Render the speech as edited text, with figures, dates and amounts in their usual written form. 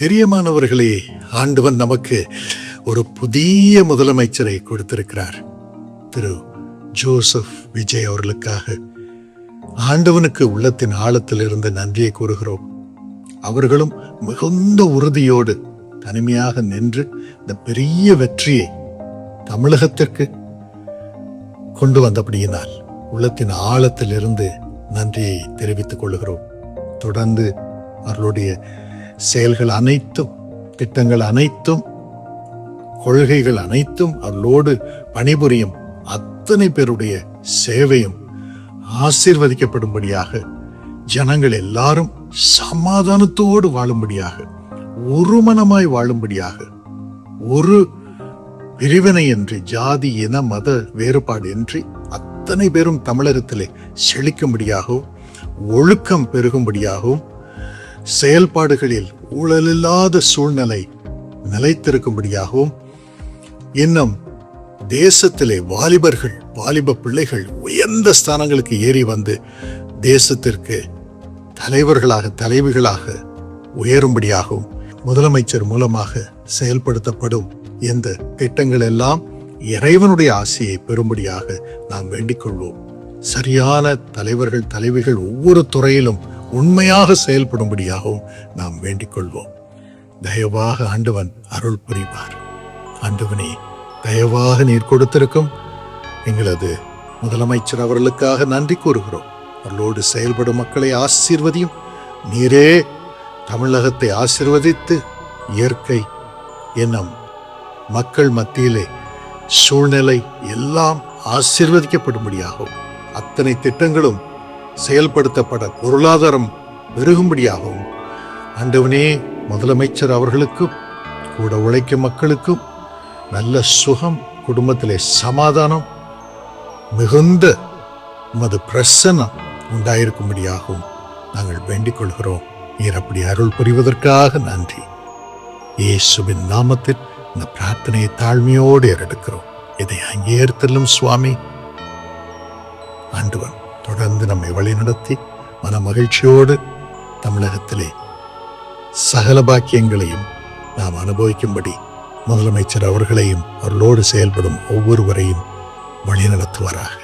பிரியமானவர்களே, ஆண்டவன் நமக்கு ஒரு புதிய முதலமைச்சரை கொடுத்திருக்கிறார். திரு ஜோசப் விஜய் அவர்களுக்காக ஆண்டவனுக்கு உள்ளத்தின் ஆழத்தில் இருந்து நன்றியை கூறுகிறோம். அவர்களும் மிகுந்த உறுதியோடு தனிமையாக நின்று இந்த பெரிய வெற்றியை தமிழகத்திற்கு கொண்டு வந்தபடியினால் உள்ளத்தின் ஆழத்தில் இருந்து நன்றியை தெரிவித்துக் கொள்கிறோம். தொடர்ந்து அவர்களுடைய செயல்கள் அனைத்தும், திட்டங்கள் அனைத்தும், கொள்கைகள் அனைத்தும், அவர்களோடு பணிபுரியும் அத்தனை பேருடைய சேவையும் ஆசீர்வதிக்கப்படும்படியாக, ஜனங்கள் எல்லாரும் சமாதானத்தோடு வாழும்படியாக, ஒரு மனமாய் வாழும்படியாக, ஒரு பிரிவினையின்றி, ஜாதி இன மத வேறுபாடு இன்றி அத்தனை பேரும் தமிழகத்திலே செழிக்கும்படியாகவும், ஒழுக்கம் பெருகும்படியாகவும், செயல்பாடுகளில் ஊழலில்லாத சூழ்நிலை நிலைத்திருக்கும்படியாகவும், இன்னும் தேசத்திலே வாலிப பிள்ளைகள் உயர்ந்த ஸ்தானங்களுக்கு ஏறி வந்து தேசத்திற்கு தலைவர்களாக, தலைவிகளாக உயரும்படியாகவும், முதலமைச்சர் மூலமாக செயல்படுத்தப்படும் இந்த திட்டங்கள் எல்லாம் இறைவனுடைய ஆசையை பெறும்படியாக நாம் வேண்டிக் கொள்வோம். சரியான தலைவர்கள், தலைவிகள் ஒவ்வொரு துறையிலும் உண்மையாக செயல்படும்படியாகவும் நாம் வேண்டிக் கொள்வோம். தயவாக ஆண்டவன் அருள் புரிவார். ஆண்டவனே, தயவாக நீர் கொடுத்திருக்கும் எங்களது முதலமைச்சர் அவர்களுக்காக நன்றி கூறுகிறோம். அவர்களோடு செயல்படும் மக்களை ஆசீர்வதியும். நீரே தமிழகத்தை ஆசீர்வதித்து இயற்கை எண்ணம் மக்கள் மத்தியிலே சூழ்நிலை எல்லாம் ஆசீர்வதிக்கப்படும்படியாகவும், அத்தனை திட்டங்களும் செயல்படுத்தப்பட பொருளாதாரம் பெருகும்படியாகவும், ஆண்டவனே முதலமைச்சர் அவர்களுக்கும் கூட உழைக்கும் மக்களுக்கும் நல்ல சுகம், குடும்பத்திலே சமாதானம், மிகுந்த உமது பிரசன்னம் உண்டாயிருக்கும்படியாகவும் நாங்கள் வேண்டிக் கொள்கிறோம். நீர் அப்படி அருள் புரிவதற்காக நன்றி. இயேசுவின் நாமத்தில் இந்த பிரார்த்தனையை தாழ்மையோடு ஏறெடுக்கிறோம். இதை அங்கேற்தலும் சுவாமி. ஆண்டவன் தொடர்ந்து நம்மை வழி நடத்தி மன மகிழ்ச்சியோடு தமிழகத்திலே சகல பாக்கியங்களையும் நாம் அனுபவிக்கும்படி முதலமைச்சர் அவர்களையும் அவர்களோடு செயல்படும் ஒவ்வொருவரையும் வழி நடத்துவாராக.